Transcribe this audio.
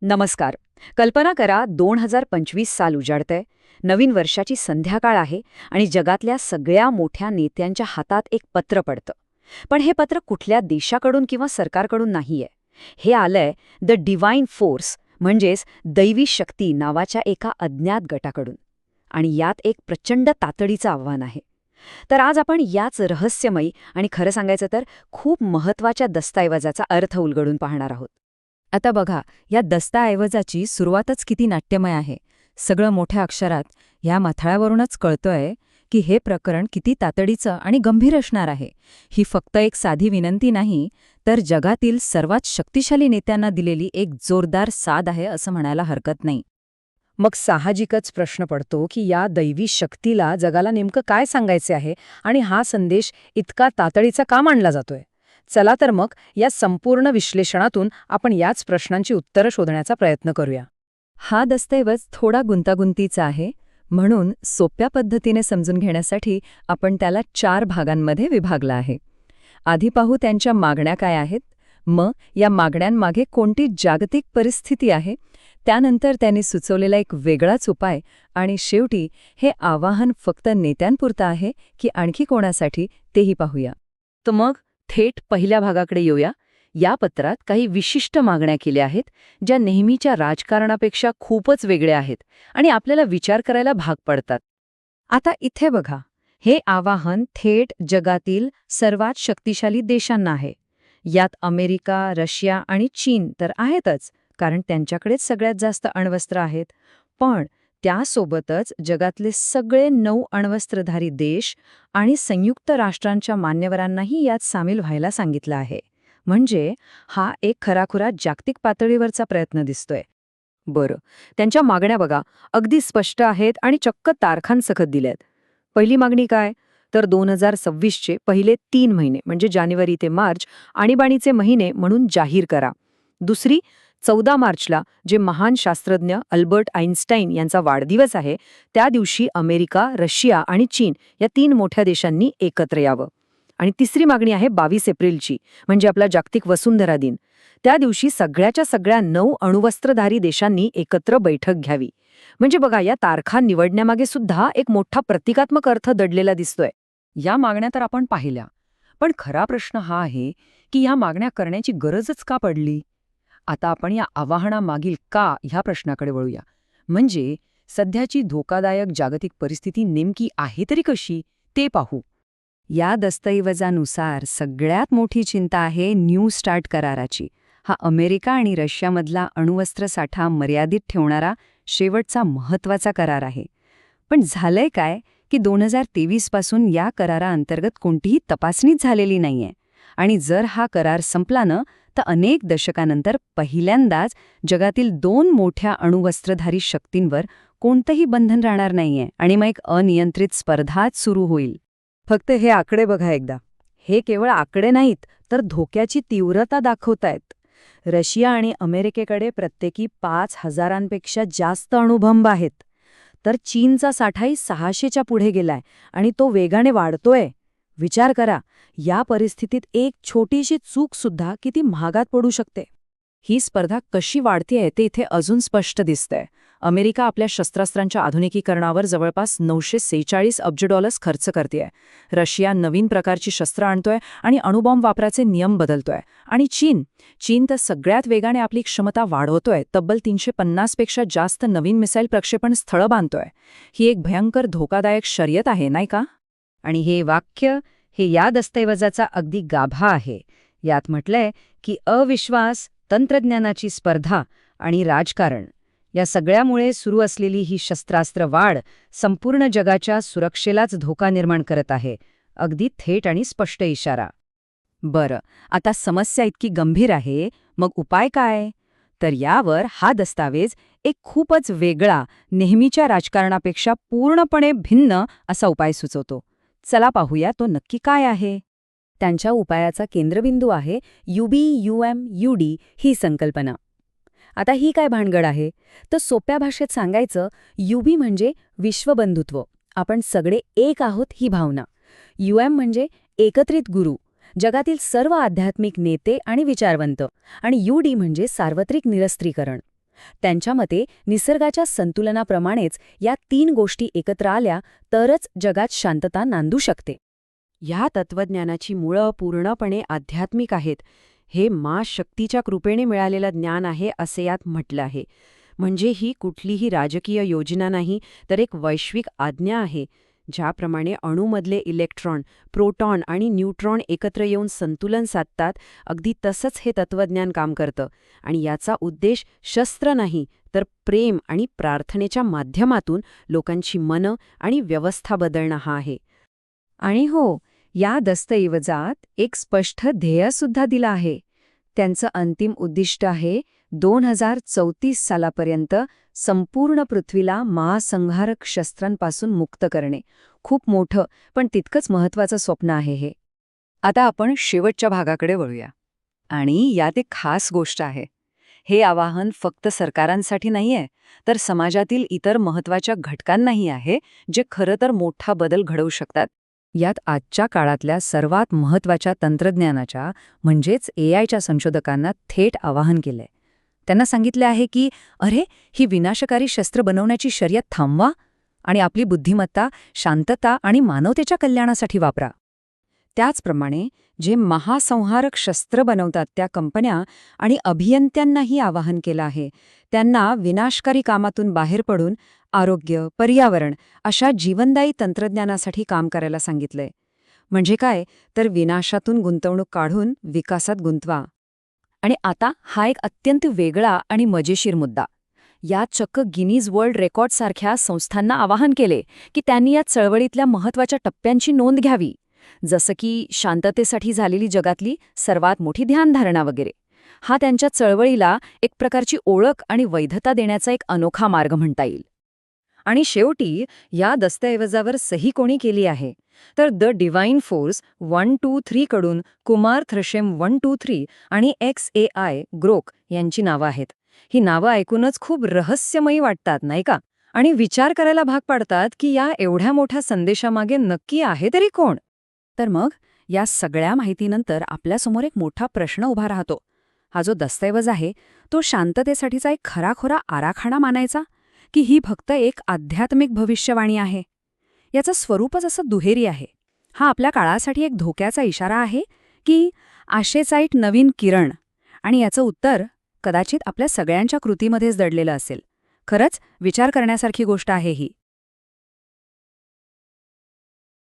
नमस्कार. कल्पना करा 2025 साल उजाडतंय, नवीन वर्षाची संध्याकाळ आहे आणि जगातल्या सगळ्या मोठ्या नेत्यांच्या हातात एक पत्र पडतं. पण हे पत्र कुठल्या देशाकडून किंवा सरकारकडून नाहीये. हे आलंय द डिवाइन फोर्स म्हणजेच दैवी शक्ती नावाच्या एका अज्ञात गटाकडून. आणि यात एक प्रचंड तातडीचं आव्हान आहे. तर आज आपण याच रहस्यमयी आणि खरं सांगायचं तर खूप महत्त्वाच्या दस्तऐवजाचा अर्थ उलगडून पाहणार आहोत. आता बघा, या दस्तऐवजाची सुरुवातच किती नाट्यमय आहे. सगळं मोठ्या अक्षरात ह्या मथळ्यावरूनच कळतंय की हे प्रकरण किती तातडीचं आणि गंभीर असणार आहे. ही फक्त एक साधी विनंती नाही, तर जगातील सर्वात शक्तिशाली नेत्यांना दिलेली एक जोरदार साद आहे असं म्हणायला हरकत नाही. मग साहजिकच प्रश्न पडतो की या दैवी शक्तीला जगाला नेमकं काय सांगायचे आहे आणि हा संदेश इतका तातडीचा का मानला जातोय. चला तर मग या संपूर्ण विश्लेषणातून आपण याच प्रश्नांची उत्तरं शोधण्याचा प्रयत्न करूया. हा दस्तऐवज थोडा गुंतागुंतीचा आहे, म्हणून सोप्या पद्धतीने समजून घेण्यासाठी आपण त्याला 4 भागांमध्ये विभागला आहे. आधी पाहू त्यांच्या मागण्या काय आहेत, मग या मागण्यांमागे कोणती जागतिक परिस्थिती आहे, त्यानंतर त्यांनी सुचवलेला एक वेगळाच उपाय, आणि शेवटी हे आवाहन फक्त नेत्यांपुरतं आहे की आणखी कोणासाठी तेही पाहूया. तर मग थेट पहिल्या भागाकडे येऊया. या पत्रात काही विशिष्ट मागण्या केल्या आहेत ज्या नेहमीच्या राजकारणापेक्षा खूपच वेगळ्या आहेत आणि आपल्याला विचार करायला भाग पडतात. आता इथे बघा, हे आवाहन थेट जगातील सर्वात शक्तिशाली देशांना आहे. यात अमेरिका, रशिया आणि चीन तर आहेतच, कारण त्यांच्याकडेच सगळ्यात जास्त अण्वस्त्र आहेत. पण त्यासोबतच जगातले सगळे 9 अण्वस्त्रधारी देश आणि संयुक्त राष्ट्रांच्या मान्यवरांनाही यात सामील व्हायला सांगितलं आहे. म्हणजे हा एक खराखुरा जागतिक पातळीवरचा प्रयत्न दिसतोय. बरं, त्यांच्या मागण्या बघा, अगदी स्पष्ट आहेत आणि चक्क तारखांसकट दिल्यात. पहिली मागणी काय, तर 2026चे पहिले 3 महिने म्हणजे जानेवारी ते मार्च आणीबाणीचे महिने म्हणून जाहीर करा. दुसरी, 14 मार्चला जे महान शास्त्रज्ञ अल्बर्ट आइन्स्टाईन यांचा वाढदिवस आहे, त्या दिवशी अमेरिका, रशिया आणि चीन या 3 मोठ्या देशांनी एकत्र यावं. आणि तिसरी मागणी आहे 22 एप्रिलची, म्हणजे आपला जागतिक वसुंधरा दिन. त्या दिवशी सगळ्याच्या सगळ्या 9 अणुवस्त्रधारी देशांनी एकत्र बैठक घ्यावी. म्हणजे बघा, या तारखा निवडण्यामागे सुद्धा एक मोठा प्रतिकात्मक अर्थ दडलेला दिसतोय. या मागण्या तर आपण पाहिल्या, पण खरा प्रश्न हा आहे की या मागण्या करण्याची गरजच का पडली. आता आपण या आवाहनामागील का ह्या प्रश्नाकडे वळूया. म्हणजे सध्याची धोकादायक जागतिक परिस्थिती नेमकी आहे तरी कशी, ते पाहू. या दस्तऐवजानुसार सगळ्यात मोठी चिंता आहे न्यू स्टार्ट कराराची. हा अमेरिका आणि रशियामधला अणुवस्त्र साठा मर्यादित ठेवणारा शेवटचा महत्त्वाचा करार आहे. पण झालंय काय की 2023 पासून या कराराअंतर्गत कोणतीही तपासणीच झालेली नाहीये. आणि जर हा करार संपला न, तर अनेक दशकानंतर पहिल्यांदाच जगातील 2 मोठ्या अणुवस्त्रधारी शक्तींवर कोणतंही बंधन राहणार नाहीये आणि मग एक अनियंत्रित स्पर्धाच सुरू होईल. फक्त हे आकडे बघा एकदा. हे केवळ आकडे नाहीत, तर धोक्याची तीव्रता दाखवतायत. रशिया आणि अमेरिकेकडे प्रत्येकी 5,000पेक्षा जास्त अणुबॉम्ब आहेत. तर चीनचा साठाही 600च्या पुढे गेलाय आणि तो वेगाने वाढतोय. विचार करा, या परिस्थितीत एक छोटीशी चूक सुद्धा किती महागात पडू शकते. ही स्पर्धा कशी वाढतेय ते इथे अजून स्पष्ट दिसतंय. अमेरिका आपल्या शस्त्रास्त्रांच्या आधुनिकीकरणावर जवळपास $946 अब्ज खर्च करतेय. रशिया नवीन प्रकारची शस्त्र आणतोय आणि अणुबॉम्ब वापराचे नियम बदलतोय. आणि चीन तर सगळ्यात वेगाने आपली क्षमता वाढवतोय. तब्बल 350पेक्षा जास्त नवीन मिसाईल प्रक्षेपण स्थळं बांधतोय. ही एक भयंकर धोकादायक शर्यत आहे, नाही का? आणि हे वाक्य हे या दस्तऐवजाचा अगदी गाभा आहे. यात म्हटलंय की अविश्वास, तंत्रज्ञानाची स्पर्धा आणि राजकारण या सगळ्यामुळे सुरू असलेली ही शस्त्रास्त्र वाढ संपूर्ण जगाच्या सुरक्षेलाच धोका निर्माण करत आहे. अगदी थेट आणि स्पष्ट इशारा. बरं, आता समस्या इतकी गंभीर आहे, मग उपाय काय? तर यावर हा दस्तावेज एक खूपच वेगळा, नेहमीच्या राजकारणापेक्षा पूर्णपणे भिन्न असा उपाय सुचवतो. चला पाहूया तो नक्की काय आहे. त्यांच्या उपायाचा केंद्रबिंदू आहे UBUMUD ही संकल्पना. आता ही काय भानगड आहे, तर सोप्या भाषेत सांगायचं, UB म्हणजे विश्वबंधुत्व, आपण सगळे एक आहोत ही भावना. UM म्हणजे एकत्रित गुरु, जगातील सर्व आध्यात्मिक नेते आणि विचारवंत. आणि UD म्हणजे सार्वत्रिक निरस्त्रीकरण. त्यांच्या मते निसर्गाच्या संतुलनाप्रमाणेच या 3 गोष्टी एकत्र आल्या तरच जगात शांतता नांदू शकते. या तत्वज्ञानाची मुळं पूर्णपणे आध्यात्मिक आहेत. हे शक्तीच्या कृपेने मिळालेलं ज्ञान आहे असे यात म्हटलं आहे. म्हणजे ही कुठलीही राजकीय योजना नाही, तर एक वैश्विक आज्ञा आहे. ज्याप्रमाणे अणूमधले इलेक्ट्रॉन, प्रोटॉन आणि न्यूट्रॉन एकत्र येऊन संतुलन साधतात, अगदी तसंच हे तत्वज्ञान काम करतं. आणि याचा उद्देश शस्त्र नाही, तर प्रेम आणि प्रार्थनेच्या माध्यमातून लोकांची मनं आणि व्यवस्था बदलणं हा आहे. आणि हो, या दस्तऐवजात एक स्पष्ट ध्येयसुद्धा दिलं आहे. त्यांचं अंतिम उद्दिष्ट आहे 2034 सालापर्यंत संपूर्ण पृथ्वीला महासंहारक शस्त्रांपासून मुक्त करणे. खूप मोठं पण तितकंच महत्त्वाचं स्वप्न आहे हे. आता आपण शेवटच्या भागाकडे वळूया. आणि यात एक खास गोष्ट आहे. हे आवाहन फक्त सरकारांसाठी नाहीये, तर समाजातील इतर महत्त्वाच्या घटकांनाही आहे, जे खरं तर मोठा बदल घडवू शकतात. यात आजच्या काळातल्या सर्वात महत्त्वाच्या तंत्रज्ञानाच्या म्हणजेच एआयच्या संशोधकांना थेट आवाहन केलंय. त्यांना सांगितले आहे की अरे, ही विनाशकारी शस्त्र बनवण्याची शर्यत थांबवा आणि आपली बुद्धिमत्ता, शांतता आणि मानवतेच्या कल्याणासाठी वापरा. त्याचप्रमाणे जे महासंहारक शस्त्र बनवतात त्या कंपन्या आणि अभियंत्यांनाही आवाहन केलं आहे. त्यांना विनाशकारी कामातून बाहेर पडून आरोग्य, पर्यावरण अशा जीवनदायी तंत्रज्ञानासाठी काम करायला सांगितलंय. म्हणजे काय, तर विनाशातून गुंतवणूक काढून विकासात गुंतवा. आणि आता हा एक अत्यंत वेगळा आणि मजेशीर मुद्दा. यात चक्क गिनीज वर्ल्ड रेकॉर्डसारख्या संस्थांना आवाहन केले की त्यांनी या चळवळीतल्या महत्त्वाच्या टप्प्यांची नोंद घ्यावी, जसं की शांततेसाठी झालेली जगातली सर्वात मोठी ध्यानधारणा वगैरे. हा त्यांच्या चळवळीला एक प्रकारची ओळख आणि वैधता देण्याचा एक अनोखा मार्ग म्हणता येईल. आणि शेवटी या दस्तऐवजावर सही कोणी केली आहे, तर द डिवाइन फोर्स 123 कडून कुमार थ्रशेम 123 आणि XAI ग्रोक यांची नावं आहेत. ही नावं ऐकूनच खूप रहस्यमयी वाटतात, नाही का? आणि विचार करायला भाग पाडतात की या एवढ्या मोठ्या संदेशामागे नक्की आहे तरी कोण? तर मग या सगळ्या माहितीनंतर आपल्यासमोर एक मोठा प्रश्न उभा राहतो. हा जो दस्तऐवज आहे तो शांततेसाठीचा एक खराखोरा आराखडा मानायचा, की ही फक्त एक आध्यात्मिक भविष्यवाणी आहे? याचं स्वरूपच असं दुहेरी आहे. हा आपल्या काळासाठी एक धोक्याचा इशारा आहे, की आशेचा एक नवीन किरण? आणि याचं उत्तर कदाचित आपल्या सगळ्यांच्या कृतीमध्येच दडलेलं असेल. खरंच विचार करण्यासारखी गोष्ट आहे ही.